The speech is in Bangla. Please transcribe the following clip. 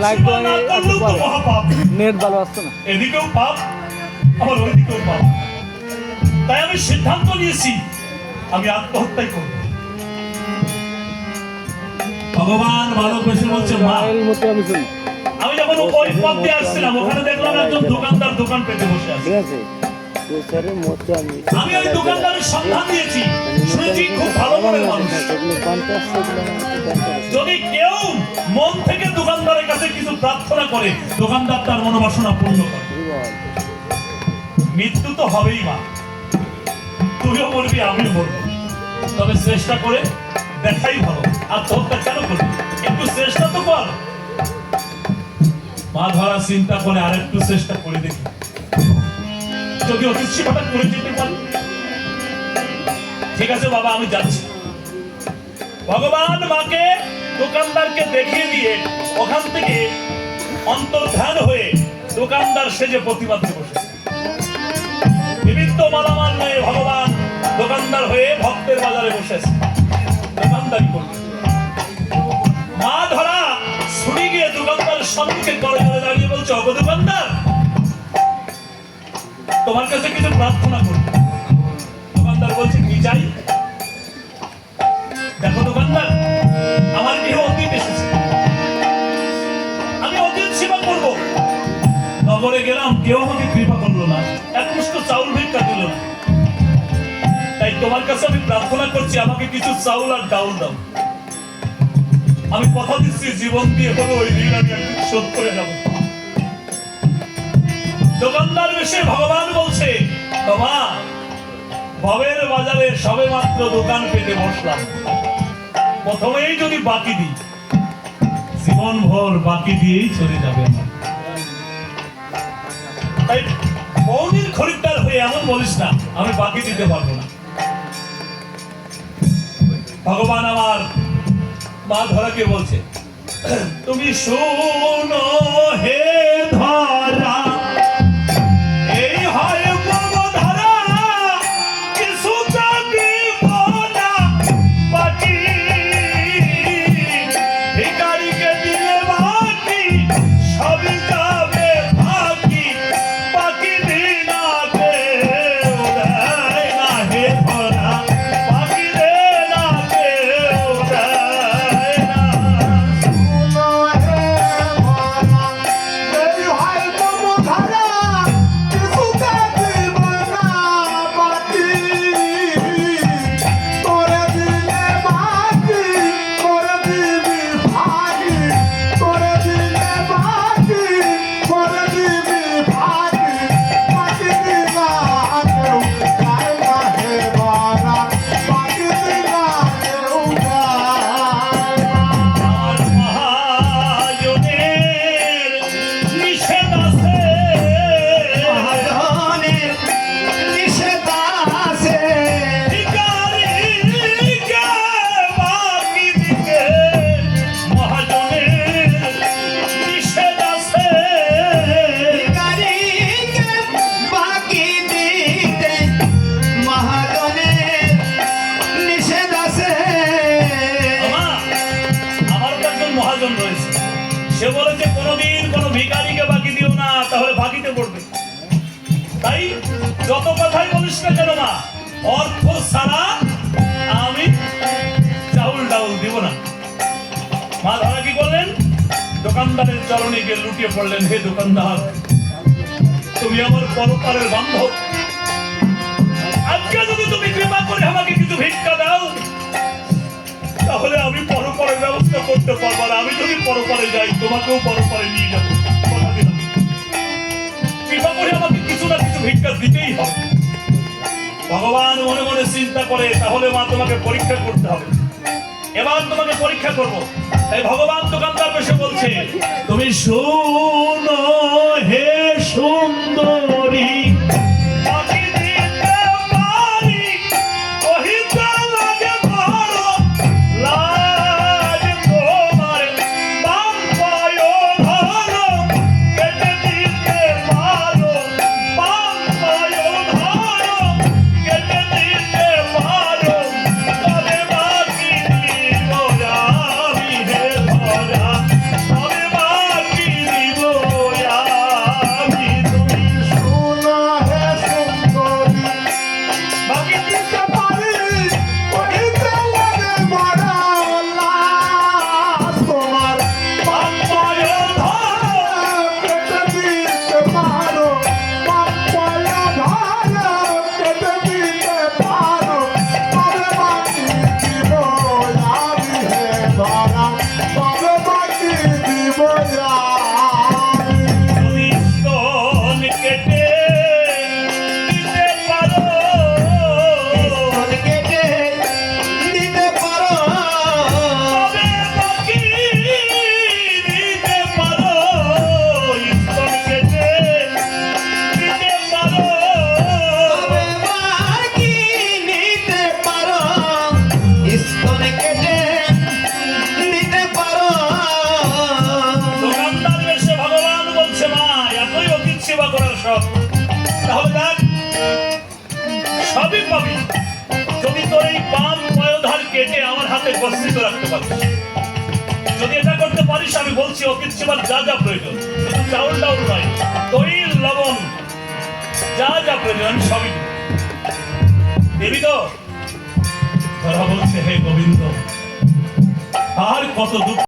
লাইক তো মহাপাপ। নেট ভালো আসছে না, এদিকেও পাপ আবার ওইদিকেও পাপ। তাই আমি সিদ্ধান্ত নিয়েছি আমি আত্মহত্যাই করব। ভগবান ভালো বেশি বলছে মা। আমি যখন ওই পথ দিয়ে আসছিলাম ওখানে দেখলাম একজন দোকানদার দোকান পেতে বসে আছে। আমি ওই দোকানদারের সন্ধান দিয়েছি, শুনেছি খুব ভালো মনের মানুষ। যদি কেউ মন থেকে দোকানদারের কাছে কিছু প্রার্থনা করে দোকানদার তার মনোবাসনা পূর্ণ করে। মৃত্যু তো হবেই মা, তুইও বলবি আমিও বলবো, তবে চেষ্টা করে দেখাই ভালো। আত্মহত্যা কেন করবি, একটু চেষ্টা তো কর। মা ধরা চিন্তা করে আর একটু চেষ্টা করে দেখি, যদি অতীত সেবাটা করে যেতে পারি। ঠিক আছে বাবা, আমি যাচ্ছি। ভগবান মাকে দোকানদারকে দেখিয়ে দিয়ে ওখান থেকে অন্তর্ধান হয়ে দোকানদার সেজে প্রতিবাদ বসেছে। বিভিন্ন মালামাল নিয়ে ভগবান দোকানদার হয়ে ভক্তের বাজারে বসেছে, দোকানদারি করবে। মা ধরা ছুরি গিয়ে দোকানদারের সম্মুখে করে করে দাঁড়িয়ে বলছে, অগো দোকানদার, তোমার কাছে কিছু প্রার্থনা করব। দোকানদার বলছে, কি চাই? দেখো দোকানদার, আমার গৃহে অতীত এসেছে, আমি অতীত সেবা করব। নগরে গেলাম, কেউ আমাকে কৃপা করলো না, এক মুষ্ঠ চাউল ভিক্ষা দিল না। তাই তোমার কাছে আমি প্রার্থনা করছি, আমাকে কিছু চাউল আর ডাউল দাও। আমি কথা দিচ্ছি, জীবন দিয়ে হলো ওই ঋণ আমি একদিন শোধ করে যাব। দোকানদার এসে ভগবান বলছে, বাবা, ভবের বাজারে সবে মাত্র দোকান পেতে বসলাম, প্রথমেই যদি বাকি দিই জীবন ভর বাকি দিয়েই চলে যাবে। তাই বহুদিন খরিদ্দার হয়ে এমন বলিস না আমি বাকি দিতে পারবো না। ভগবান আমার মা ধরাকে বলছে, তুমি শোনো হে ধরা, এই হয় ধরা, কিছু দিব না বাকি, ভিখারিকে দিলে বাকি সবই যাবে বাকি, বাকি দিন আগে ওরাই না হে ধরা, বাকি দিন আগে ওরাই না। সে বলেছে কোনদিন কোন ভিখারিকে বাকি দিও না, তাহলে বাকিতে পড়বে। তাই যত কথাই বলিস না কেন মা, অর্থ ছাড়া আমি চাউল ডাউল দিব না। মা ধরা কি করলেন, দোকানদারের চরণে গিয়ে লুটিয়ে পড়লেন, হে দোকানদার, তুমি আমার পরপারের বান্ধব, আজকে যদি তুমি কৃপা করে আমাকে কিছু ভিক্ষা দাও তাহলে আমি পরপারের ব্যবস্থা করতে পারবো না। আমি যদি পরপারে যাই তোমাকেও পরপারে নিয়ে যাবো, কথা দিলাম। কৃপা করে আমাকে কিছু না কিছু ভিক্ষা দিতেই হবে। ভগবান মনে মনে চিন্তা করে, তাহলে মা তোমাকে পরীক্ষা করতে হবে, এবার তোমাকে পরীক্ষা করব। তাই ভগবান দোকানদার বসে বলছে, তুমি শোনো হে সুন্দরী, তাহলে দেখ সবই পাবি যদি তোর এই বাম পয়োধার কেটে আমার হাতে গচ্ছিত রাখতে পারিস। যদি এটা করতে পারিস আমি বলছি অতীত সেবার যা যা প্রয়োজন, শুধু চাউল ডাউল নয়, তৈল লবণ যা যা প্রয়োজন আমি সবই দেবি তো। তারা বলছে হে গোবিন্দ আর কত দুঃখ